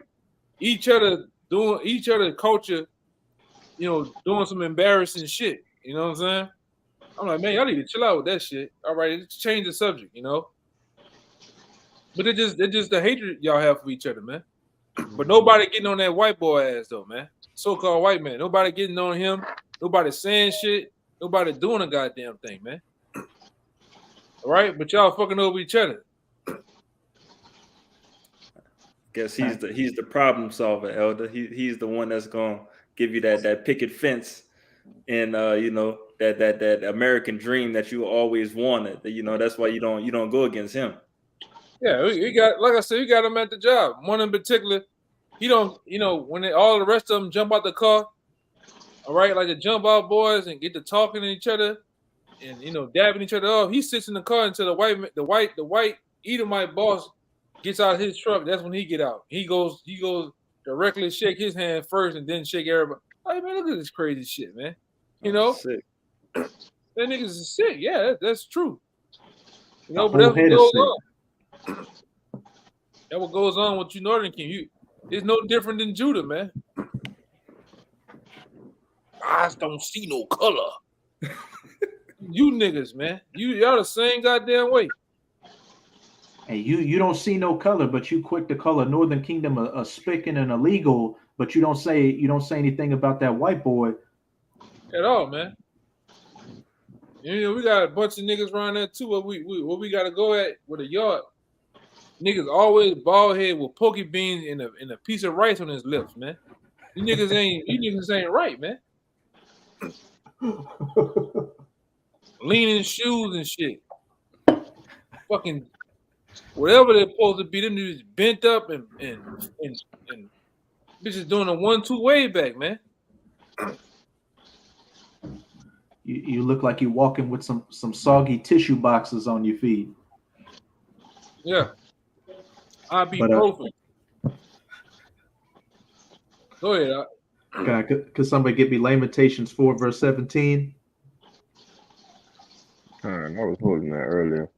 each other doing each other culture, doing some embarrassing shit. You know what I'm saying? I'm like, man, y'all need to chill out with that shit. All right, let's change the subject, But it's just the hatred y'all have for each other, man. But nobody getting on that white boy ass though, man. So-called white man. Nobody getting on him. Nobody saying shit. Nobody doing a goddamn thing, man. All right, but y'all fucking over each other. Guess he's the problem solver, Elder. He's the one that's gonna give you that picket fence and that American dream that you always wanted. That's why you don't go against him. Yeah, we got, like I said, we got him at the job. One in particular, he don't, when all the rest of them jump out the car, all right, like the jump out boys and get to talking to each other and dabbing each other off. He sits in the car until the white Edomite boss gets out of his truck. That's when he get out. He goes directly shake his hand first and then shake everybody. Hey man, look at this crazy shit, man. Sick. That niggas is sick. Yeah, that's true. But whole that's what head is goes sick. on. That what goes on with you Northern King. It's no different than Judah, man. Eyes don't see no color. You niggas, man. Y'all the same goddamn way. Hey, you don't see no color, but you quick to call a Northern Kingdom a spick and an illegal, but you don't say anything about that white boy At all, man. We got a bunch of niggas around there too. What we gotta go at with a yard. Niggas always bald head with pokey beans and a piece of rice on his lips, man. You niggas ain't right, man. Leaning shoes and shit. Fucking whatever they're supposed to be, them niggas bent up and bitches doing a 1-2 way back, man. You look like you're walking with some soggy tissue boxes on your feet. Yeah. Ibuprofen. Go ahead. Could somebody get me Lamentations 4 verse 17? I was holding that earlier.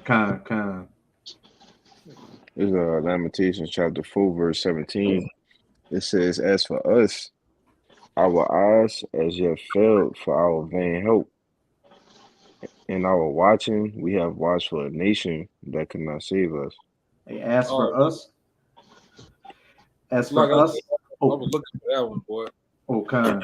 Kind. It's Lamentations chapter 4, verse 17. It says, as for us, our eyes as yet failed for our vain hope. In our watching, we have watched for a nation that could not save us. Hey, as for us, I was looking for that one, boy. kind.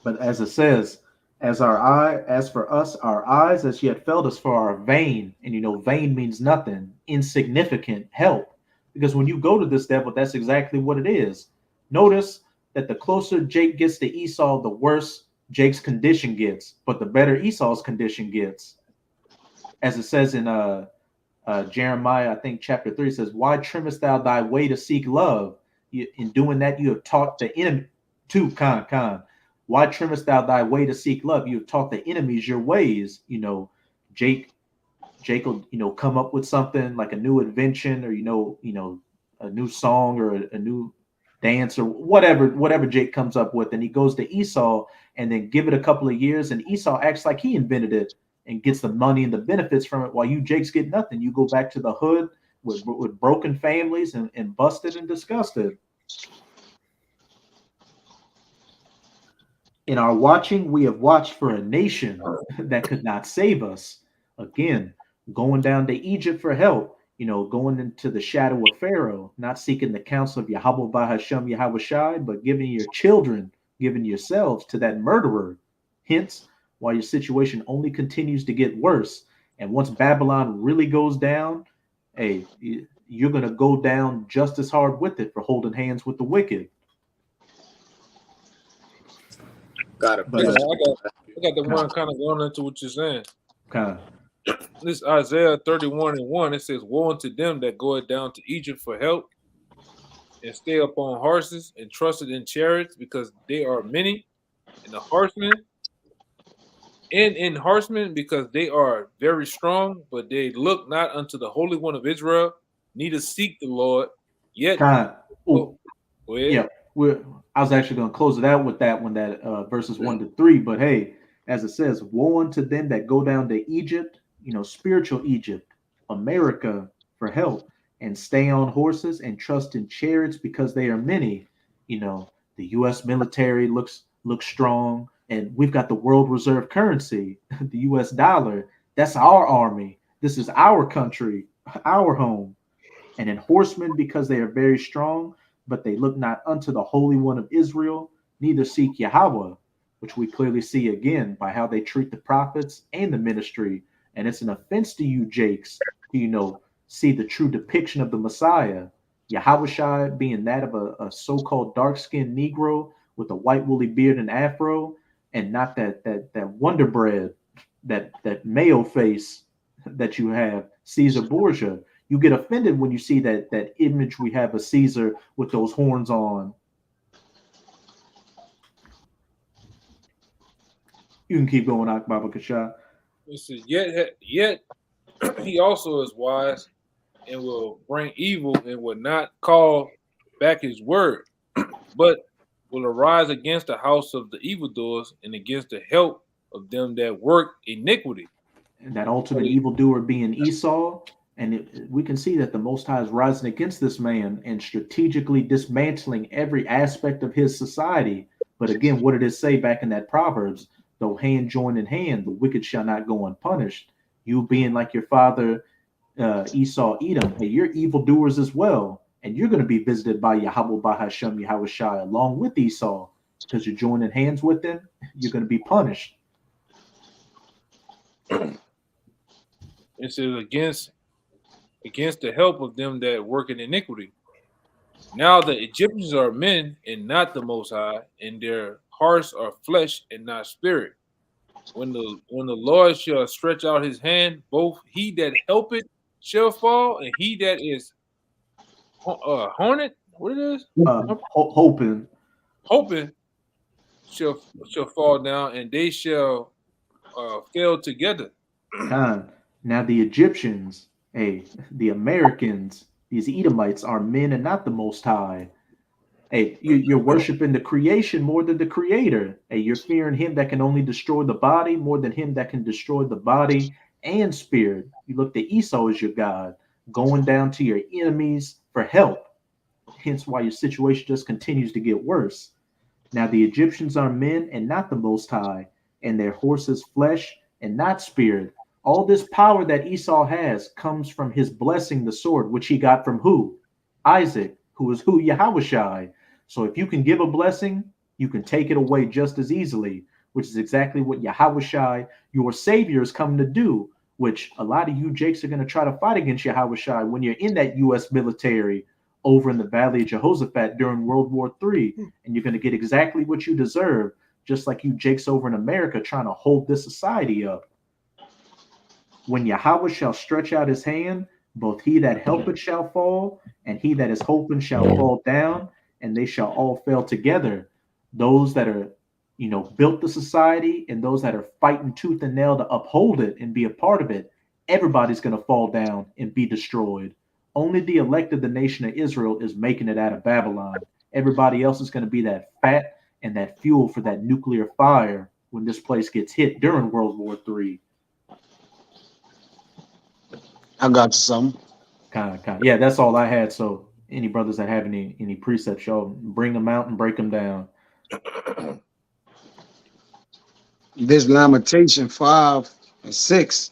But as it says, as for us, our eyes as yet failed us for our vain, and vain means nothing, insignificant help. Because when you go to this devil, that's exactly what it is. Notice that the closer Jake gets to Esau, the worse Jake's condition gets, but the better Esau's condition gets. As it says in Jeremiah, I think chapter 3 says, why trimmest thou thy way to seek love? In doing that, you have taught the enemy to Khan. Why trimmest thou thy way to seek love? You have taught the enemies your ways. Jake will, come up with something like a new invention or, a new song or a new dance or whatever Jake comes up with. And he goes to Esau and then give it a couple of years. And Esau acts like he invented it and gets the money and the benefits from it while you Jakes get nothing. You go back to the hood with broken families and busted and disgusted. In our watching, we have watched for a nation that could not save us. Again, going down to Egypt for help, going into the shadow of Pharaoh, not seeking the counsel of Yahweh Bahashem Yahweh Shai, but giving your children, giving yourselves to that murderer. Hence, why your situation only continues to get worse. And once Babylon really goes down, hey, you're going to go down just as hard with it for holding hands with the wicked. Got it. But I got the one kind of going into what you're saying. kind This Isaiah 31:1, it says, "Woe unto them that goeth down to Egypt for help, and stay upon horses, and trusted in chariots, because they are many, and the horsemen, and in horsemen, because they are very strong, but they look not unto the Holy One of Israel, neither seek the Lord, yet." Oh, go ahead. yeah. I was actually going to close it out with that one, that verses 1-3. But hey, as it says, woe unto them that go down to Egypt, spiritual Egypt, America, for help, and stay on horses and trust in chariots because they are many. The U.S. military looks strong, and we've got the world reserve currency, the U.S. dollar. That's our army. This is our country, our home. And in horsemen because they are very strong, but they look not unto the Holy One of Israel, neither seek Yahweh, which we clearly see again by how they treat the prophets and the ministry. And it's an offense to you, Jakes, to, see the true depiction of the Messiah. Yahweh being that of a so-called dark-skinned Negro with a white woolly beard and afro, and not that Wonder Bread, that Mayo face that you have, Caesar Borgia. You get offended when you see that image we have of Caesar with those horns on. You can keep going, Akbaba Kasha. It says, yet he also is wise, and will bring evil, and will not call back his word, but will arise against the house of the evildoers, and against the help of them that work iniquity. And that ultimate evildoer being Esau. And we can see that the Most High is rising against this man and strategically dismantling every aspect of his society. But again, what did it say back in that Proverbs? Though hand join in hand, the wicked shall not go unpunished. You being like your father, Esau, Edom, hey, you're evildoers as well. And you're going to be visited by Yahweh Bahashem Yahweh Shai along with Esau, because you're joining hands with them. You're going to be punished. It says against the help of them that work in iniquity. Now the Egyptians are men and not the Most High, and their hearts are flesh and not spirit. When the Lord shall stretch out his hand, both he that helpeth shall fall, and he that is hornet, what it is? Hoping shall fall down, and they shall fail together. Now the Egyptians, hey, the Americans, these Edomites are men and not the Most High. Hey, you're worshiping the creation more than the creator. Hey, you're fearing him that can only destroy the body more than him that can destroy the body and spirit. You look to Esau as your God, going down to your enemies for help. Hence why your situation just continues to get worse. Now the Egyptians are men and not the Most High, and their horses flesh and not spirit. All this power that Esau has comes from his blessing the sword, which he got from who? Isaac, who is who? Yahweh. So if you can give a blessing, you can take it away just as easily, which is exactly what Yahweh, your savior, is coming to do, which a lot of you Jakes are going to try to fight against Yahweh when you're in that U.S. military over in the Valley of Jehoshaphat during World War III, and you're going to get exactly what you deserve, just like you Jakes over in America trying to hold this society up. When Yahweh shall stretch out his hand, both he that helpeth shall fall, and he that is hoping shall fall down, and they shall all fail together. Those that are, built the society, and those that are fighting tooth and nail to uphold it and be a part of it, everybody's going to fall down and be destroyed. Only the elect of the nation of Israel is making it out of Babylon. Everybody else is going to be that fat and that fuel for that nuclear fire when this place gets hit during World War III. I got you some. Kind of. Yeah, that's all I had. So any brothers that have any precepts, y'all bring them out and break them down. This Lamentation 5 and 6,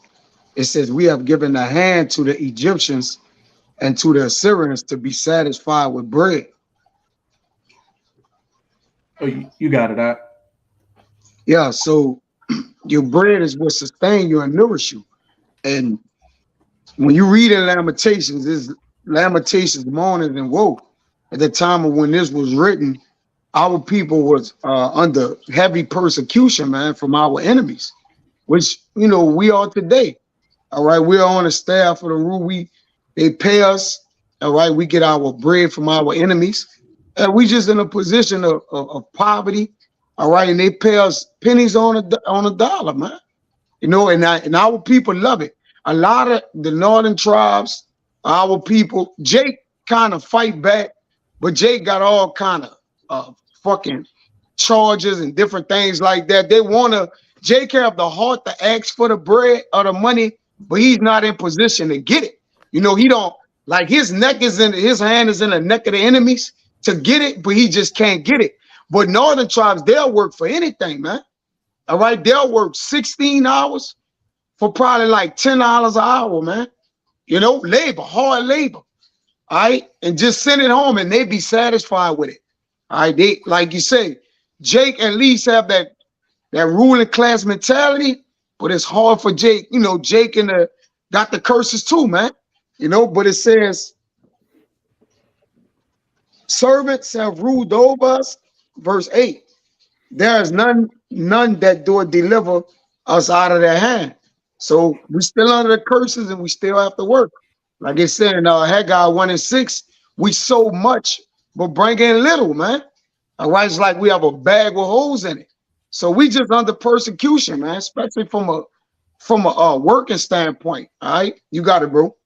It says, we have given a hand to the Egyptians and to the Assyrians to be satisfied with bread. Oh, you got it out. Yeah, so your bread is what sustain you and nourish you. And when you read in Lamentations, this Lamentations, mourning and woe. At the time of when this was written, our people was under heavy persecution, man, from our enemies, which, you know, we are today. All right, we're on the staff of the rule. They pay us. All right, we get our bread from our enemies, and we just in a position of poverty. All right, and they pay us pennies on a dollar, man. You know, and our people love it. A lot of the northern tribes, our people, Jake kind of fight back, but Jake got all kind of fucking charges and different things like that. They wanna Jake have the heart to ask for the bread or the money, but he's not in position to get it. You know, he don't like his hand is in the neck of the enemies to get it, but he just can't get it. But northern tribes, they'll work for anything, man. All right, they'll work 16 hours for probably like $10 an hour, man. You know, labor, hard labor. All right, and just send it home and they be satisfied with it. All right, they, like you say, Jake at least have that ruling class mentality, but it's hard for Jake. You know, Jake got the curses too, man. You know, but it says, servants have ruled over us, verse 8. There is none that do deliver us out of their hand. So we still under the curses and we still have to work. Like it said in Haggai 1:6, we sow much, but bring in little, man. All right, it's like we have a bag with holes in it. So we just under persecution, man, especially from a working standpoint. All right, you got it, bro.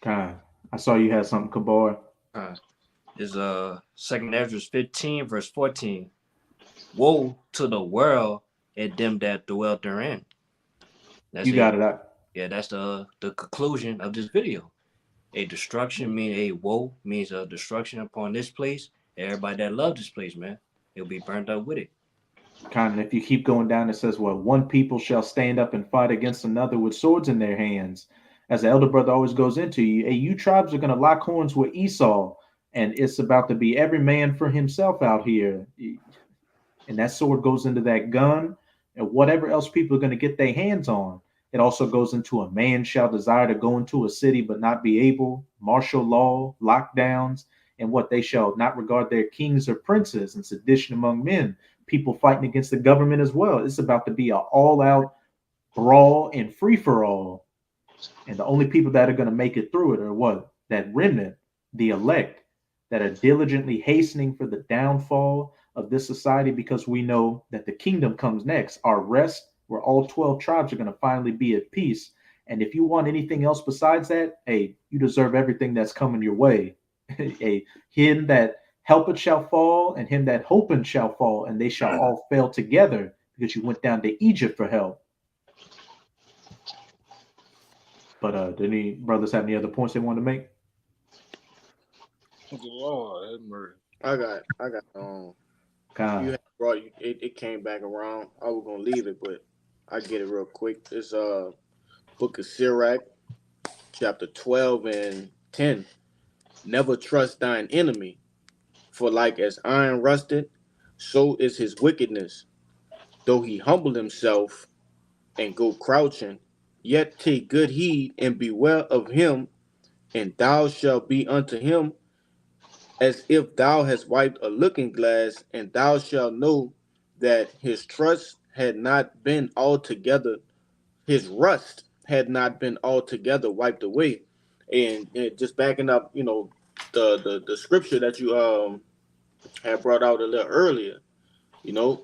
God, I saw you had something, Kabar. Is 2nd Ezra 15, verse 14. Woe to the world and them that dwell therein. That's You got it out. Yeah, that's the conclusion of this video. A destruction means a woe means a destruction upon this place. Everybody that loves this place, man, it'll be burnt up with it. Kind of, if you keep going down, it says, well, one people shall stand up and fight against another with swords in their hands. As the elder brother always goes into, you tribes are going to lock horns with Esau, and it's about to be every man for himself out here. And that sword goes into that gun and whatever else people are going to get their hands on. It also goes into a man shall desire to go into a city but not be able, martial law, lockdowns, and what they shall not regard their kings or princes, and sedition among men, people fighting against the government as well. It's about to be an all-out brawl and free-for-all. And the only people that are going to make it through it are what? That remnant, the elect, that are diligently hastening for the downfall of this society, because we know that the kingdom comes next, our rest, where all 12 tribes are going to finally be at peace. And if you want anything else besides that, hey, you deserve everything that's coming your way. Hey, him that helpeth shall fall, and him that hopeth shall fall, and they shall all fail together, because you went down to Egypt for help. But did any brothers have any other points they wanted to make? Lord, I got you had brought it came back around. I was gonna leave it, but I get it real quick. It's book of Sirach, chapter 12 and 10. Never trust thine enemy, for like as iron rusted, so is his wickedness. Though he humble himself and go crouching, yet take good heed and beware of him, and thou shalt be unto him as if thou hast wiped a looking glass, and thou shalt know that his trust had not been altogether, his rust had not been altogether wiped away. And just backing up, you know, the scripture that you had brought out a little earlier, you know,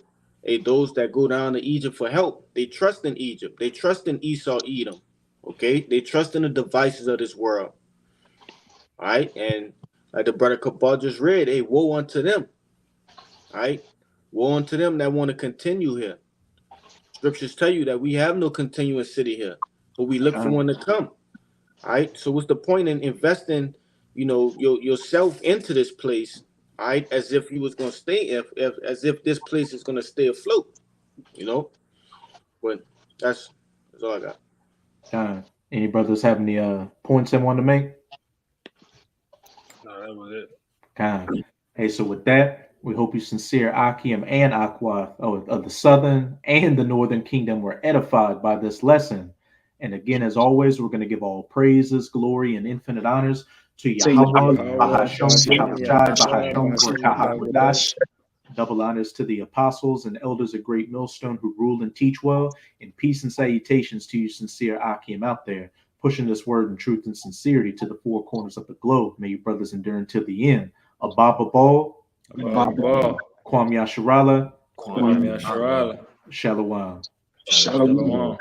those that go down to Egypt for help, they trust in Egypt, they trust in Esau, Edom, okay, they trust in the devices of this world. All right, and like the brother Kabal just read, hey, woe unto them. All right, woe unto them that want to continue here. Scriptures tell you that we have no continuous city here, but we look for one to come. All right, so what's the point in investing, you know, yourself into this place, all right, as if you was gonna stay, as if this place is gonna stay afloat, you know? But that's all I got. Any brothers have any points they want to make? No, that was it. Hey, so with that, we hope you sincere Akim and Aqua of the southern and the northern kingdom were edified by this lesson. And again, as always, we're going to give all praises, glory, and infinite honors to Yahweh, Bahasham, Bahasham, double honors to the apostles and elders of Great Millstone who rule and teach well, and peace and salutations to you, sincere Akim out there, pushing this word in truth and sincerity to the four corners of the globe. May you brothers endure until the end. Ababa Ball, Kwam Yasharala, Kwam Yasharala. Shalom. Shalom. Shalom.